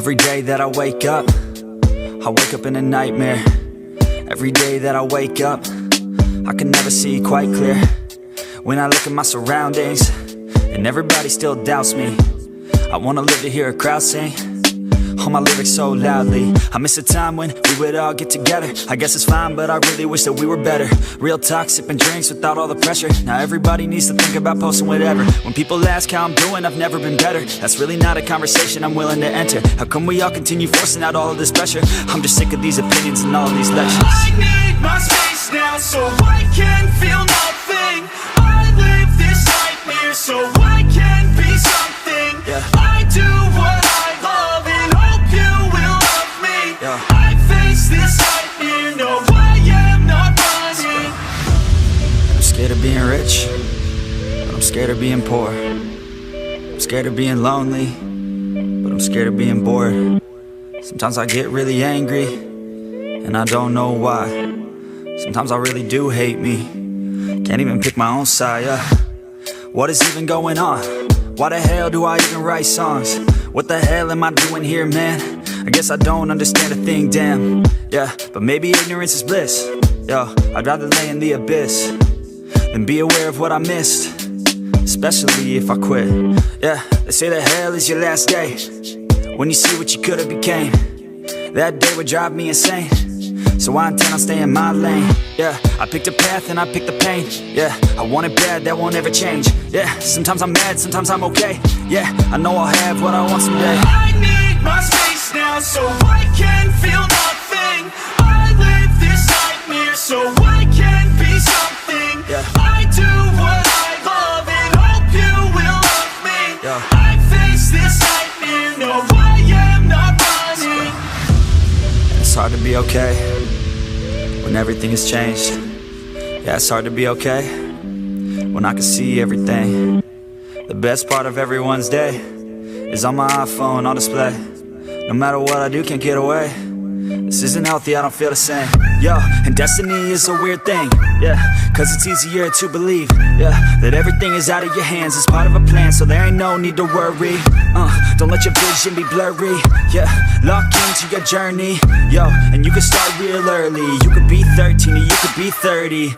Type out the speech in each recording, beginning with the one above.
Every day that I wake up in a nightmare. Every day that I wake up, I can never see quite clear. When I look at my surroundings, and everybody still doubts me, I wanna live to hear a crowd sing all my lyrics so loudly. I miss a time when we would all get together. I guess it's fine, but I really wish that we were better. Real talk, sipping drinks without all the pressure. Now everybody needs to think about posting whatever. When people ask how I'm doing, I've never been better. That's really not a conversation I'm willing to enter. How come we all continue forcing out all of this pressure? I'm just sick of these opinions and all of these lectures. I need my space now so I can feel nothing. I live this nightmare so I can be something. I do what I love and hope you will love me. I face this nightmare, no I am not running. I'm scared of being rich, but I'm scared of being poor. I'm scared of being lonely, but I'm scared of being bored. Sometimes I get really angry, and I don't know why. Sometimes I really do hate me, can't even pick my own side, What is even going on? Why the hell do I even write songs? What the hell am I doing here, man? I guess I don't understand a thing, damn. But maybe ignorance is bliss. I'd rather lay in the abyss than be aware of what I missed, especially if I quit. They say that hell is your last day, when you see what you could've became. That day would drive me insane, so I intend on staying in my lane. I picked a path and I picked the pain. I want it bad, that won't ever change. Sometimes I'm mad, sometimes I'm okay. I know I'll have what I want someday. I need my space now so I can feel nothing. I live this nightmare so I can be something. I do what I love and hope you will love me. I face this nightmare, no I am not running. It's hard to be okay when everything has changed. It's hard to be okay when I can see everything. The best part of everyone's day is on my iPhone on display. No matter what I do, can't get away. This isn't healthy, I don't feel the same. And destiny is a weird thing. Cause it's easier to believe that everything is out of your hands. It's part of a plan, so there ain't no need to worry. Don't let your vision be blurry. Lock into your journey. And you can start real early. You could be 13 or you could be 30.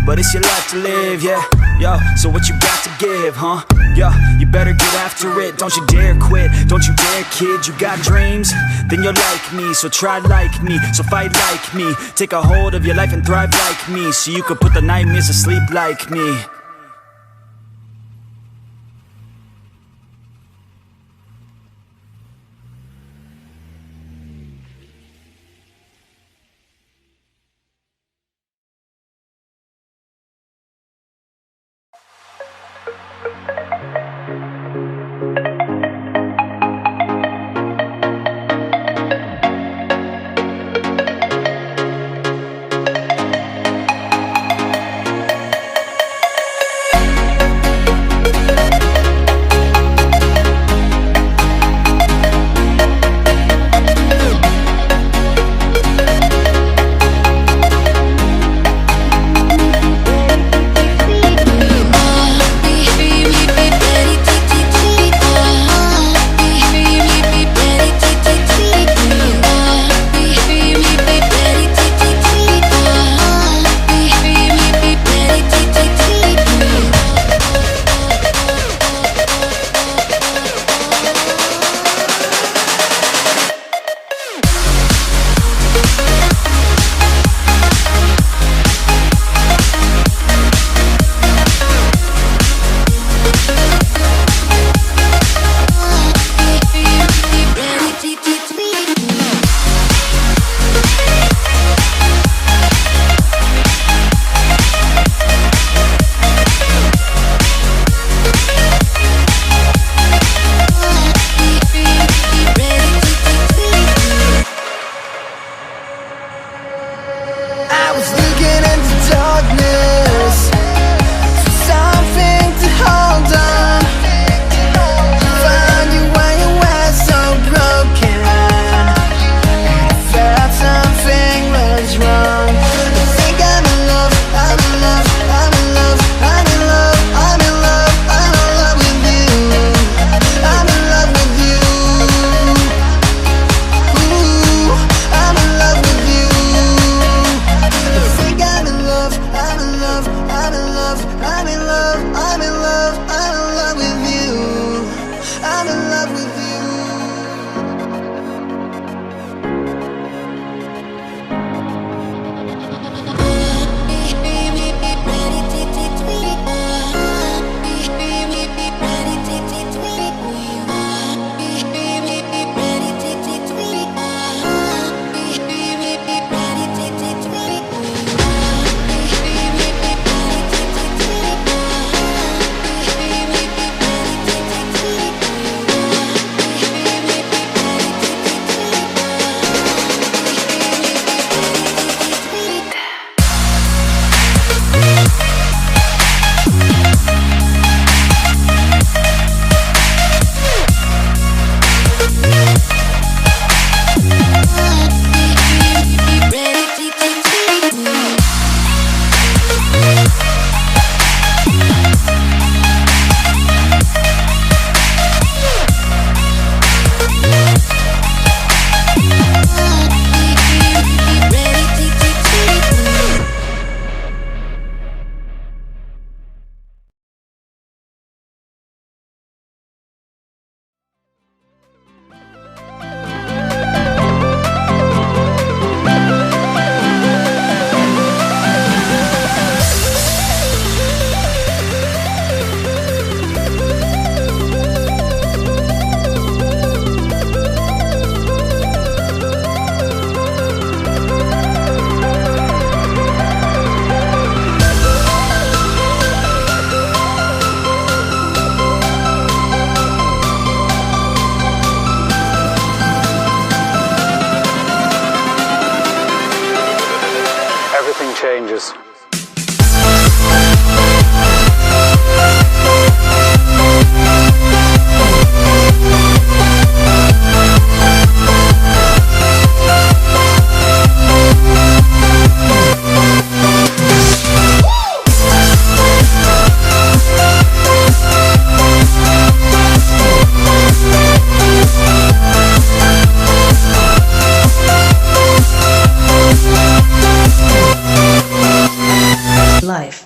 But it's your life to live, so what you got to give, huh? You better get after it, don't you dare quit. Don't you dare, kid, you got dreams? Then you're like me, so try like me. So fight like me, take a hold of your life and thrive like me, so you could put the nightmares to sleep like me. everything changes. Life.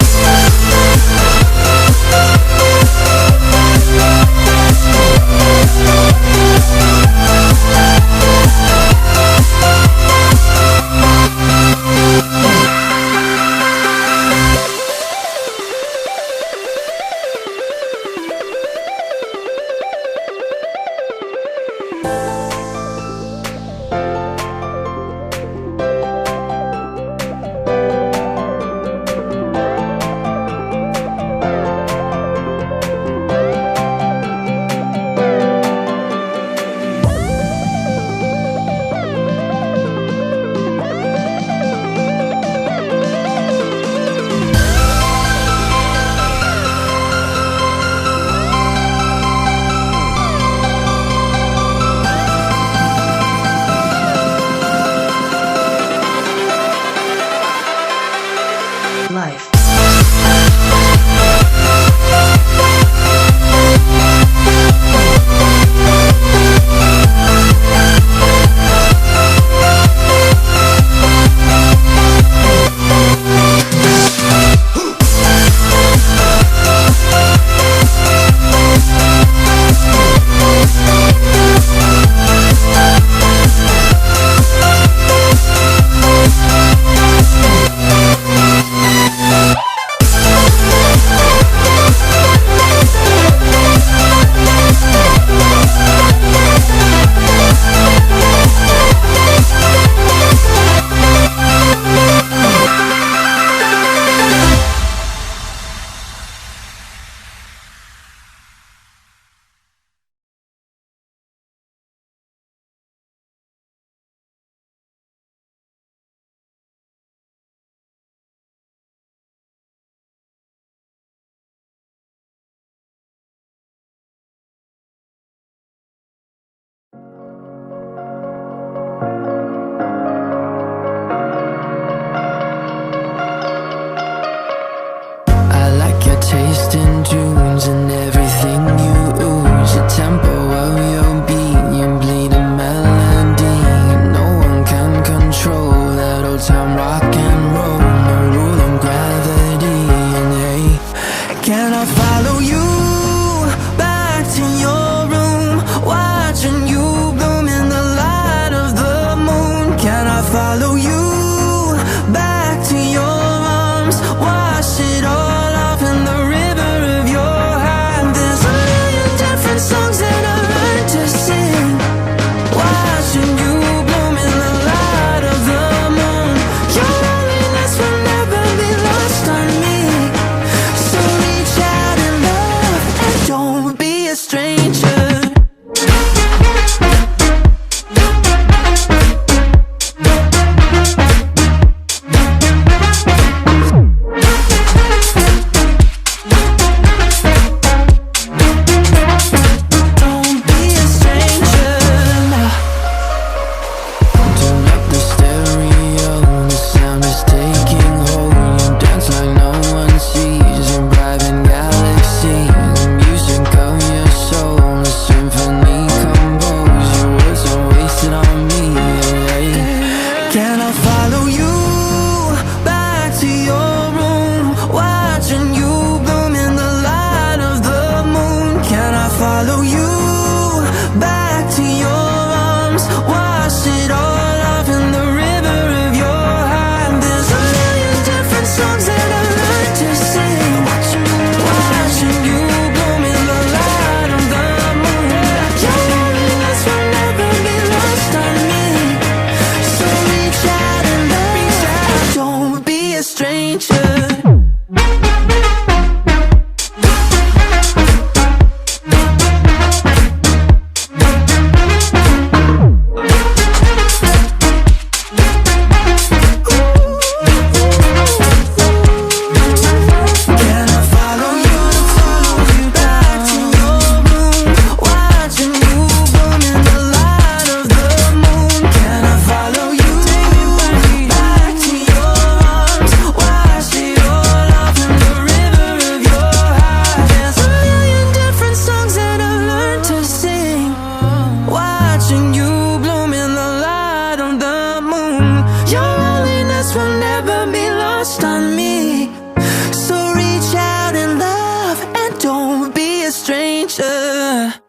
Life. Taste in tunes and everything you ooze. The tempo of your beat, you bleed a melody. No one can control that old time rock and roll. No rule of gravity. And hey, can I follow you back to your room, watching you bloom in the light of the moon? Can I follow you back to your arms, wash it all off in the river of your heart? There's a million different songs that I learned to sing, watching you bloom in the light of the moon. Your loneliness will never be lost on me, so reach out and love, and don't be a stranger. Follow you back to your arms, wash it all off in the river of your heart. There's a million different songs that I learned to sing, watching you bloom in the light of the moon. Your loneliness will never be lost on me, so reach out and love, don't be a stranger. lost on me. So reach out and love, and don't be a stranger.